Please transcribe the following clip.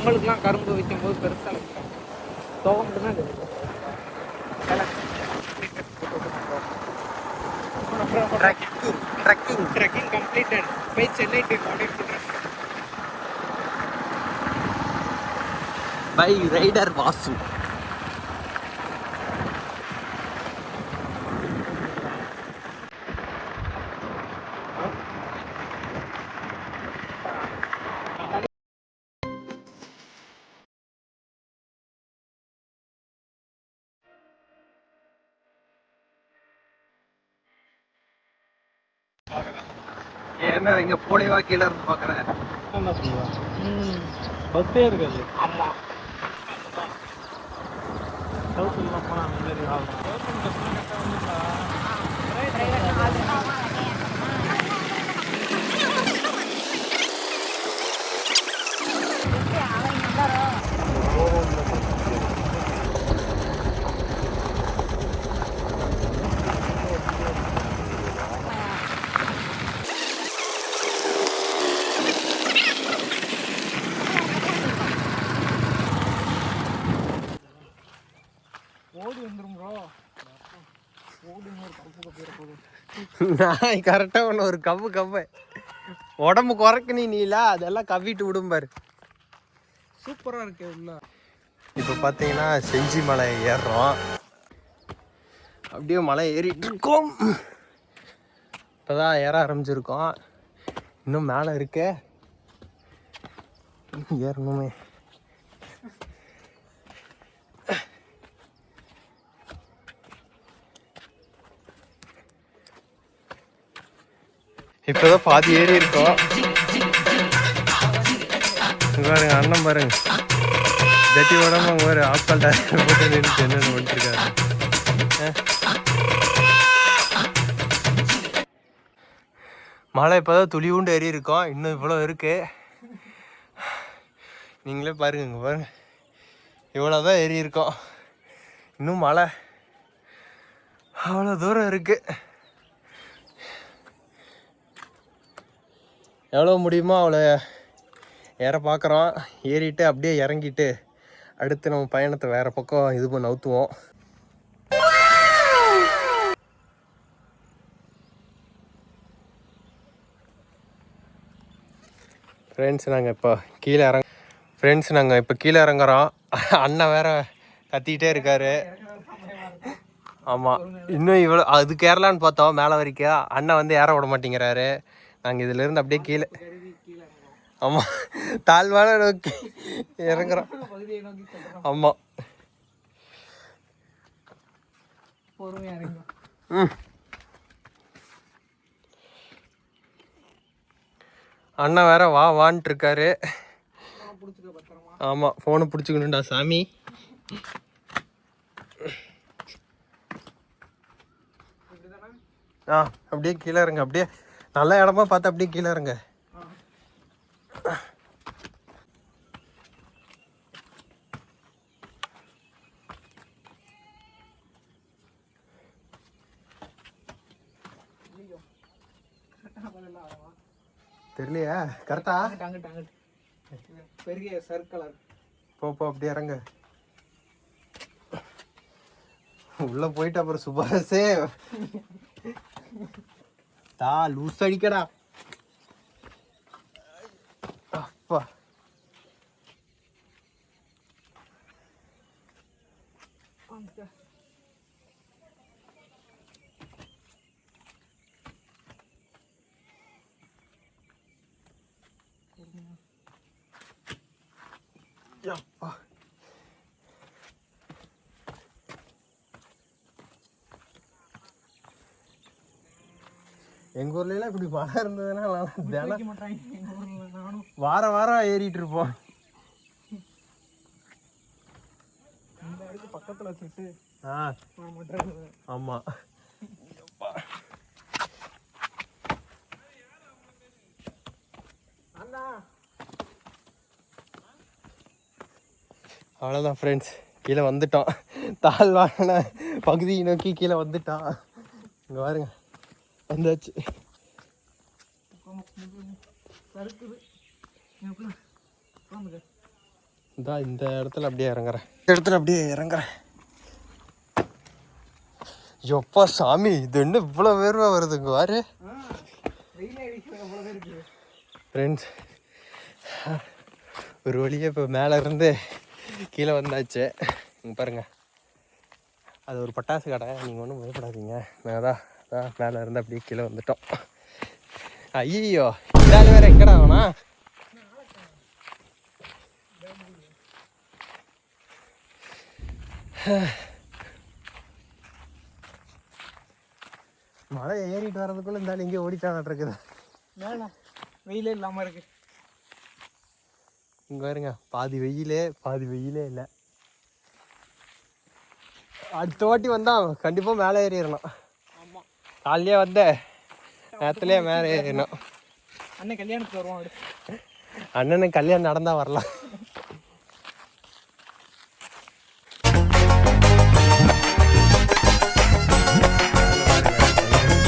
பொங்கலுக்குலாம் கரும்பு வைக்கும் போது பெருசாக வைக்கும். தோகை மட்டும்தான் கிடைக்கும். Trekking completed by Chennai to Coimbatore by rider Vasu. என்ன இங்க போடைவா கீழே இருந்து பாக்குறேன். என்ன பண்ணுவா? பஸ்ஸே இருக்காது. ஆமாம், சவுத்துலாம் போனால் அந்த மாதிரி ஆகும். ஓடி வந்துடும் ப்ரோ. ஓடி ஒரு கப்பு கப்பிட போதும். நான் கரெக்டாக ஒன்று ஒரு கவ்வு உடம்பு குறைக்கணி நீல அதெல்லாம் கவ்விட்டு விடும்பாரு. சூப்பராக இருக்கு உள்ள. இப்போ பார்த்தீங்கன்னா செஞ்சி மலை ஏறுறோம். அப்படியே மலை ஏறிட்டு இருக்கோம். இப்போதான் ஏற ஆரம்பிச்சிருக்கோம். இன்னும் மேலே இருக்க ஏறணுமே. இப்போதான் பாதி ஏறி இருக்கோம். பாருங்க அண்ணன் பாருங்க ஜட்டி உடம்பு ஒரு ஆப்கால் டயர் போட்டு நின்று என்னென்னு பண்ணிருக்காரு. மழை இப்போதான் துளிவுண்டு ஏறி இருக்கோம். இன்னும் இவ்வளோ இருக்கு. நீங்களே பாருங்க, இங்கே பாருங்க இவ்வளோதான் ஏறி இருக்கோம். இன்னும் மழை அவ்வளோ தூரம் இருக்கு. எவ்வளோ முடியுமோ அவ்வளோ ஏற பார்க்குறோம். ஏறிட்டு அப்படியே இறங்கிட்டு அடுத்து நம்ம பயணத்தை வேறு பக்கம் இது பண்ண நவுத்துவோம். ஃப்ரெண்ட்ஸ் நாங்கள் இப்போ கீழே இறங்குறோம். அண்ணன் வேற கத்திக்கிட்டே இருக்காரு. ஆமாம், இன்னும் இவ்வளோ அது கேரளான்னு பார்த்தோம் மேலே வரைக்கும். அண்ணன் வந்து ஏற விட மாட்டேங்கிறாரு. நாங்கள் இதிலேருந்து அப்படியே கீழே, ஆமாம் தாழ்வான நோக்கி இறங்குறோம். ஆமாம், அண்ணன் வேற வான்ட்டு இருக்காரு. ஆமாம், ஃபோனை பிடிச்சிக்கணுண்டா சாமி. அப்படியே கீழே இருங்க. அப்படியே நல்ல இடமா பார்த்து அப்படியே கீழே இருங்க. தெரியலையா கரெக்டா? பெரிய சர்க்கலர் போ அப்படியே இறங்க. உள்ள போயிட்டு அப்புறம் சுபாஷே லூஸ் அடிக்கடா. அப்பா அப்பா எங்க ஊர்ல இப்படி மழை இருந்ததுன்னா வாரம் வாரம் ஏறிட்டு இருப்போம். பக்கத்துல வச்சுட்டு ஆமா அவ்வளோதான் ஃப்ரெண்ட்ஸ், கீழே வந்துட்டோம். தாழ்வான பகுதியை நோக்கி கீழே வந்துட்டோம். இங்கே பாருங்க வந்தாச்சு. இதான் இந்த இடத்துல அப்படியே இறங்குறேன். இந்த இடத்துல அப்படியே இறங்குறேன். எப்பா சாமி, இது என்ன இவ்வளோ வேர்வை வருதுங்க வாரு ஃப்ரெண்ட்ஸ். ஒரு வழியாக இப்போ மேலே இருந்து கீழே வந்தாச்சு. இங்கே பாருங்க, அது ஒரு பட்டாசு கடை. நீங்கள் ஒன்றும் பயப்படாதீங்க. நான் தான் மேலே இருந்து அப்படியே கீழே வந்துட்டோம். ஐயோ, இதால் வேறு எங்கடா வேணா. மழை ஏறிட்டு வர்றதுக்குள்ளே இருந்தாலும் இங்கே ஓடிட்டான் இருக்குது. வெயிலே இல்லாமல் இருக்கு. இங்கே பாருங்க, பாதி வெயிலே இல்லை. அடுத்த வாட்டி வந்தால் கண்டிப்பாக மேலே ஏறிடணும். ஆமாம், காலையே வந்த நேரத்துலேயே மேலே ஏறிடணும். அண்ணன் கல்யாணத்துக்கு வருவான். அண்ணனுக்கு கல்யாணம் நடந்தால் வரலாம்.